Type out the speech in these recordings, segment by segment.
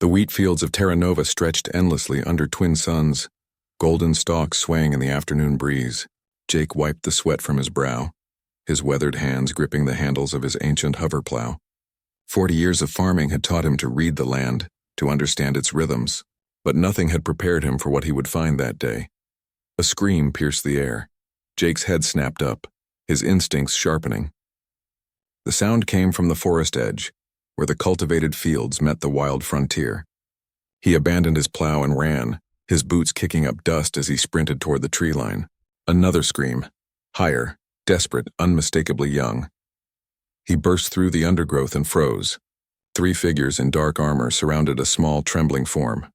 The wheat fields of Terra Nova stretched endlessly under twin suns, golden stalks swaying in the afternoon breeze. Jake wiped the sweat from his brow, his weathered hands gripping the handles of his ancient hover plow. 40 years of farming had taught him to read the land, to understand its rhythms, but nothing had prepared him for what he would find that day. A scream pierced the air. Jake's head snapped up, his instincts sharpening. The sound came from the forest edge, where the cultivated fields met the wild frontier. He abandoned his plow and ran, his boots kicking up dust as he sprinted toward the tree line. Another scream, higher, desperate, unmistakably young. He burst through the undergrowth and froze. 3 figures in dark armor surrounded a small, trembling form.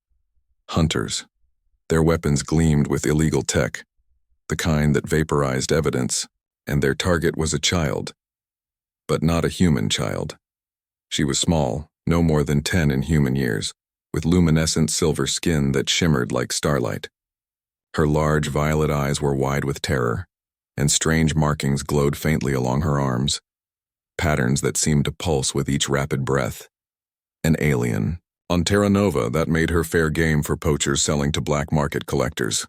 Hunters. Their weapons gleamed with illegal tech, the kind that vaporized evidence, and their target was a child. But not a human child. She was small, no more than 10 in human years, with luminescent silver skin that shimmered like starlight. Her large violet eyes were wide with terror, and strange markings glowed faintly along her arms, patterns that seemed to pulse with each rapid breath. An alien. On Terra Nova, that made her fair game for poachers selling to black market collectors.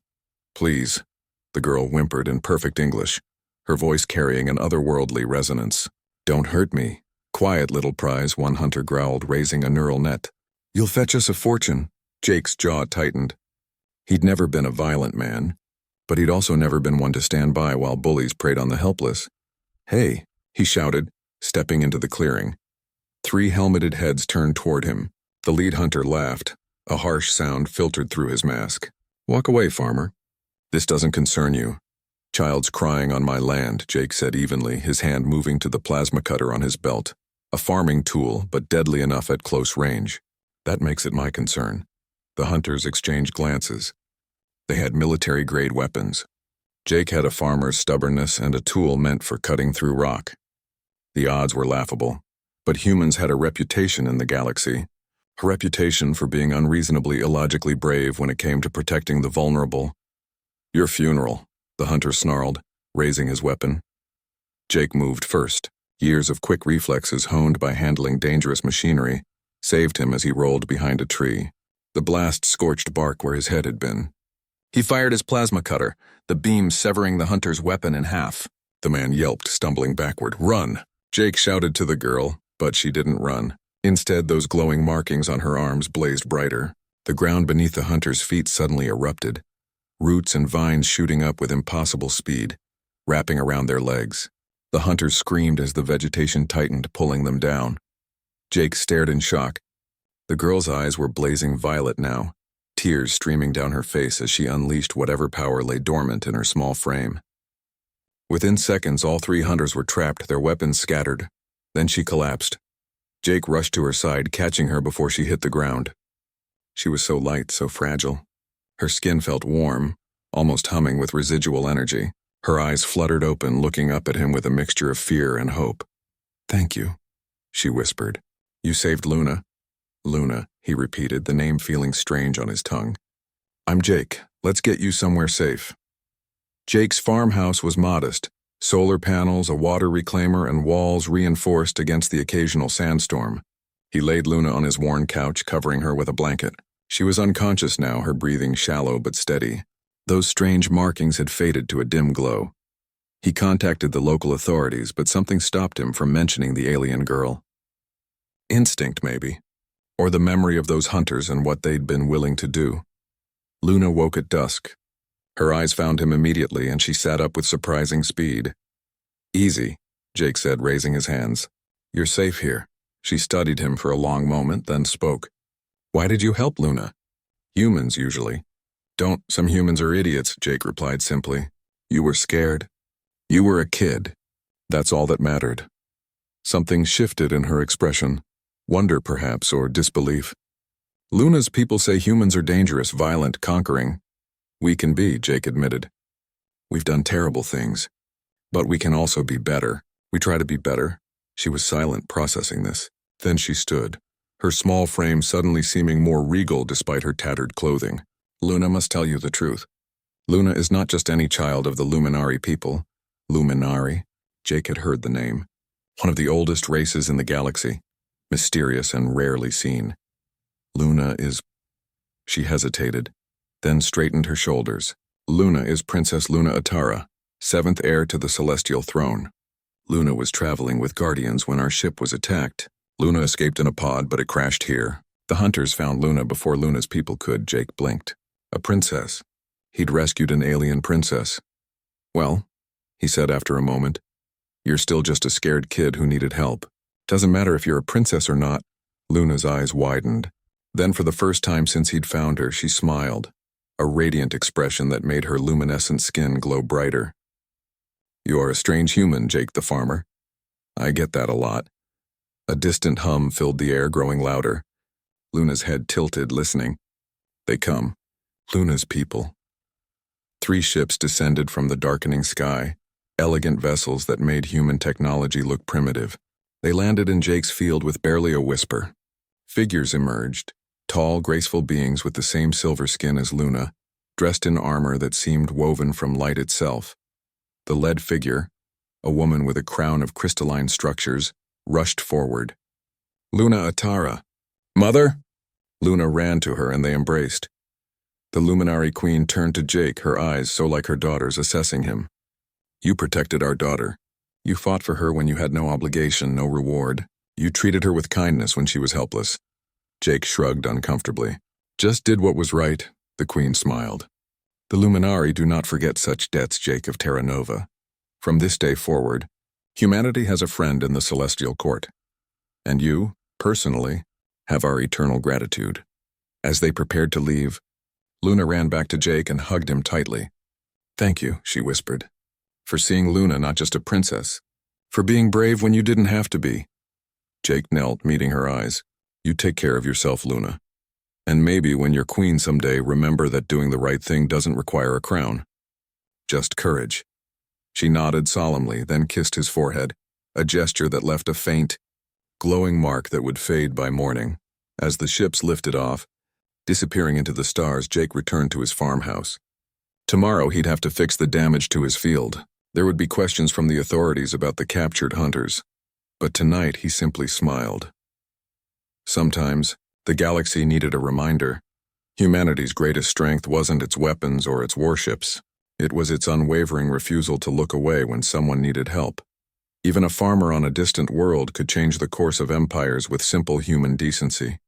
"Please," the girl whimpered in perfect English, her voice carrying an otherworldly resonance. "Don't hurt me." "Quiet, little prize," one hunter growled, raising a neural net. "You'll fetch us a fortune." Jake's jaw tightened. He'd never been a violent man, but he'd also never been one to stand by while bullies preyed on the helpless. "Hey," he shouted, stepping into the clearing. 3 helmeted heads turned toward him. The lead hunter laughed. A harsh sound filtered through his mask. "Walk away, farmer. This doesn't concern you." "Child's crying on my land," Jake said evenly, his hand moving to the plasma cutter on his belt. A farming tool, but deadly enough at close range. "That makes it my concern." The hunters exchanged glances. They had military-grade weapons. Jake had a farmer's stubbornness and a tool meant for cutting through rock. The odds were laughable, but humans had a reputation in the galaxy. A reputation for being unreasonably illogically brave when it came to protecting the vulnerable. "Your funeral," the hunter snarled, raising his weapon. Jake moved first. Years of quick reflexes honed by handling dangerous machinery saved him as he rolled behind a tree. The blast scorched bark where his head had been. He fired his plasma cutter, the beam severing the hunter's weapon in half. The man yelped, stumbling backward. "Run!" Jake shouted to the girl, but she didn't run. Instead, those glowing markings on her arms blazed brighter. The ground beneath the hunter's feet suddenly erupted, roots and vines shooting up with impossible speed, wrapping around their legs. The hunters screamed as the vegetation tightened, pulling them down. Jake stared in shock. The girl's eyes were blazing violet now, tears streaming down her face as she unleashed whatever power lay dormant in her small frame. Within seconds, all 3 hunters were trapped, their weapons scattered. Then she collapsed. Jake rushed to her side, catching her before she hit the ground. She was so light, so fragile. Her skin felt warm, almost humming with residual energy. Her eyes fluttered open, looking up at him with a mixture of fear and hope. "Thank you," she whispered. "You saved Luna." "Luna," he repeated, the name feeling strange on his tongue. "I'm Jake. Let's get you somewhere safe." Jake's farmhouse was modest. Solar panels, a water reclaimer, and walls reinforced against the occasional sandstorm. He laid Luna on his worn couch, covering her with a blanket. She was unconscious now, her breathing shallow but steady. Those strange markings had faded to a dim glow. He contacted the local authorities, but something stopped him from mentioning the alien girl. Instinct, maybe. Or the memory of those hunters and what they'd been willing to do. Luna woke at dusk. Her eyes found him immediately, and she sat up with surprising speed. "Easy," Jake said, raising his hands. "You're safe here." She studied him for a long moment, then spoke. "Why did you help Luna?" "Humans, usually." "Don't. Some humans are idiots," Jake replied simply. "You were scared. You were a kid. That's all that mattered." Something shifted in her expression. Wonder, perhaps, or disbelief. "Luna's people say humans are dangerous, violent, conquering." "We can be," Jake admitted. "We've done terrible things. But we can also be better. We try to be better." She was silent, processing this. Then she stood, her small frame suddenly seeming more regal despite her tattered clothing. "Luna must tell you the truth. Luna is not just any child of the Luminari people." Luminari? Jake had heard the name. One of the oldest races in the galaxy. Mysterious and rarely seen. Luna is... She hesitated, then straightened her shoulders. Luna is Princess Luna Atara, 7th heir to the celestial throne. Luna was traveling with guardians when our ship was attacked. Luna escaped in a pod, but it crashed here. The hunters found Luna before Luna's people could. Jake blinked. A princess. He'd rescued an alien princess. Well, he said after a moment, you're still just a scared kid who needed help. Doesn't matter if you're a princess or not. Luna's eyes widened. Then for the first time since he'd found her, she smiled, a radiant expression that made her luminescent skin glow brighter. You are a strange human, Jake the farmer. I get that a lot. A distant hum filled the air, growing louder. Luna's head tilted, listening. They come. Luna's people. 3 ships descended from the darkening sky, elegant vessels that made human technology look primitive. They landed in Jake's field with barely a whisper. Figures emerged, tall, graceful beings with the same silver skin as Luna, dressed in armor that seemed woven from light itself. The lead figure, a woman with a crown of crystalline structures, rushed forward. Luna Atara. Mother? Luna ran to her and they embraced. The Luminary Queen turned to Jake, her eyes so like her daughter's, assessing him. You protected our daughter. You fought for her when you had no obligation, no reward. You treated her with kindness when she was helpless. Jake shrugged uncomfortably. Just did what was right, the Queen smiled. The Luminari do not forget such debts, Jake of Terra Nova. From this day forward, humanity has a friend in the Celestial Court. And you, personally, have our eternal gratitude. As they prepared to leave, Luna ran back to Jake and hugged him tightly. Thank you, she whispered, for seeing Luna not just a princess, for being brave when you didn't have to be. Jake knelt, meeting her eyes. You take care of yourself, Luna. And maybe when you're queen someday, remember that doing the right thing doesn't require a crown. Just courage. She nodded solemnly, then kissed his forehead, a gesture that left a faint, glowing mark that would fade by morning. As the ships lifted off, disappearing into the stars, Jake returned to his farmhouse. Tomorrow he'd have to fix the damage to his field. There would be questions from the authorities about the captured hunters. But tonight he simply smiled. Sometimes, the galaxy needed a reminder. Humanity's greatest strength wasn't its weapons or its warships. It was its unwavering refusal to look away when someone needed help. Even a farmer on a distant world could change the course of empires with simple human decency.